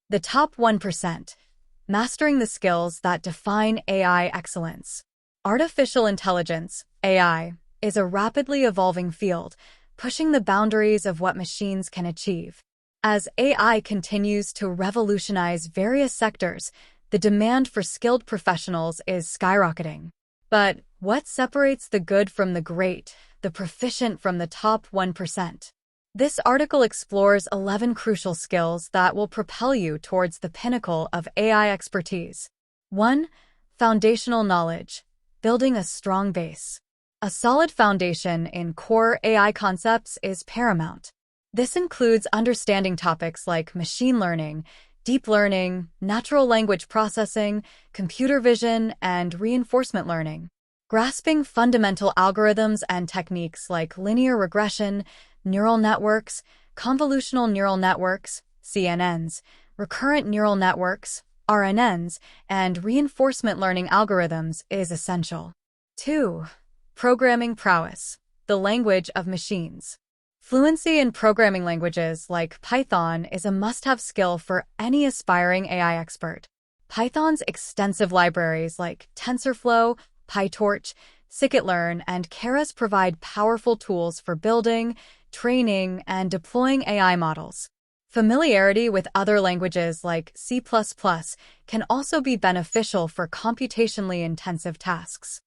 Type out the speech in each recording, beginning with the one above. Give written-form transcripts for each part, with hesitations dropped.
The top 1%. Mastering the skills that define AI excellence. Artificial intelligence, AI, is a rapidly evolving field, pushing the boundaries of what machines can achieve. As AI continues to revolutionize various sectors, the demand for skilled professionals is skyrocketing. But what separates the good from the great, the proficient from the top 1%? This article explores 11 crucial skills that will propel you towards the pinnacle of AI expertise. 1. Foundational knowledge. Building a strong base. A solid foundation in core AI concepts is paramount. This includes understanding topics like machine learning, deep learning, natural language processing, computer vision, and reinforcement learning. Grasping fundamental algorithms and techniques like linear regression, neural networks, convolutional neural networks, CNNs, recurrent neural networks, RNNs, and reinforcement learning algorithms is essential. 2. Programming prowess, the language of machines. Fluency in programming languages like Python is a must-have skill for any aspiring AI expert. Python's extensive libraries like TensorFlow, PyTorch, Scikit-learn, and Keras provide powerful tools for building, training, and deploying AI models. Familiarity with other languages like C++ can also be beneficial for computationally intensive tasks.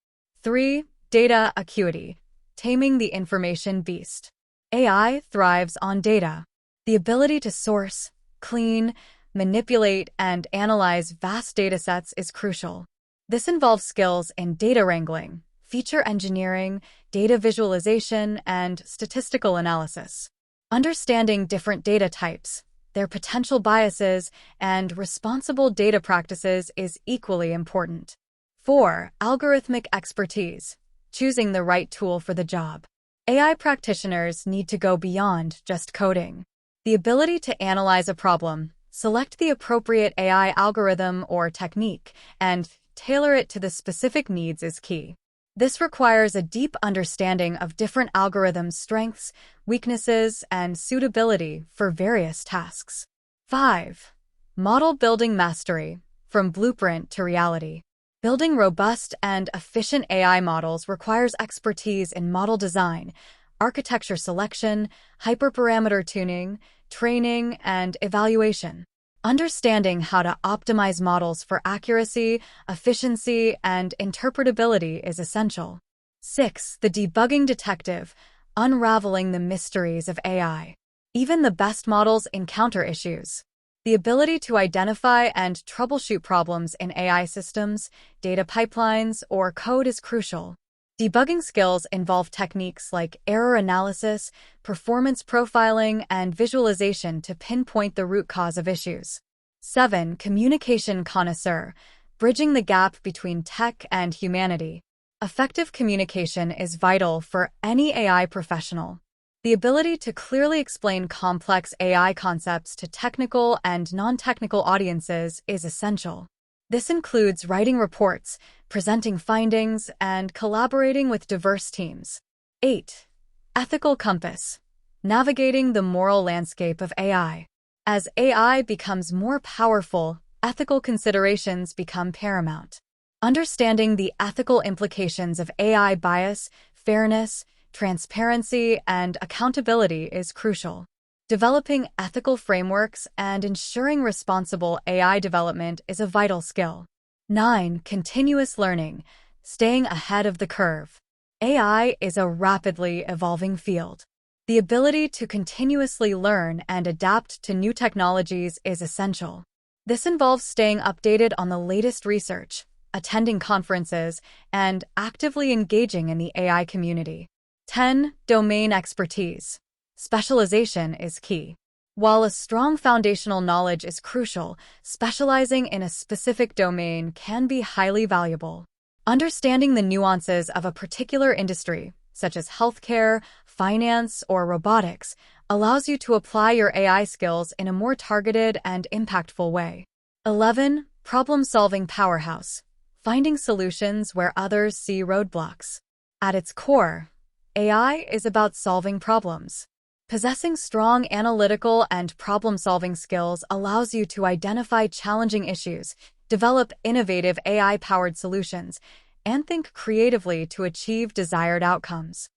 3. Data acuity, taming the information beast. AI thrives on data. The ability to source, clean, manipulate, and analyze vast datasets is crucial. This involves skills in data wrangling, feature engineering, data visualization, and statistical analysis. Understanding different data types, their potential biases, and responsible data practices is equally important. 4. Algorithmic expertise, choosing the right tool for the job. AI practitioners need to go beyond just coding. The ability to analyze a problem, select the appropriate AI algorithm or technique, and tailor it to the specific needs is key. This requires a deep understanding of different algorithms' strengths, weaknesses, and suitability for various tasks. 5. Model building mastery, from blueprint to reality. Building robust and efficient AI models requires expertise in model design, architecture selection, hyperparameter tuning, training, and evaluation. Understanding how to optimize models for accuracy, efficiency, and interpretability is essential. 6. The debugging detective, unraveling the mysteries of AI. Even the best models encounter issues. The ability to identify and troubleshoot problems in AI systems, data pipelines, or code is crucial. Debugging skills involve techniques like error analysis, performance profiling, and visualization to pinpoint the root cause of issues. 7. Communication connoisseur, bridging the gap between tech and humanity. Effective communication is vital for any AI professional. The ability to clearly explain complex AI concepts to technical and non-technical audiences is essential. This includes writing reports, presenting findings, and collaborating with diverse teams. 8. Ethical compass, navigating the moral landscape of AI. As AI becomes more powerful, ethical considerations become paramount. Understanding the ethical implications of AI bias, fairness, transparency, and accountability is crucial. Developing ethical frameworks and ensuring responsible AI development is a vital skill. 9. Continuous learning, staying ahead of the curve. AI is a rapidly evolving field. The ability to continuously learn and adapt to new technologies is essential. This involves staying updated on the latest research, attending conferences, and actively engaging in the AI community. 10. Domain expertise. Specialization is key. While a strong foundational knowledge is crucial, specializing in a specific domain can be highly valuable. Understanding the nuances of a particular industry, such as healthcare, finance, or robotics, allows you to apply your AI skills in a more targeted and impactful way. 11. Problem-solving powerhouse, finding solutions where others see roadblocks. At its core, AI is about solving problems. Possessing strong analytical and problem-solving skills allows you to identify challenging issues, develop innovative AI-powered solutions, and think creatively to achieve desired outcomes.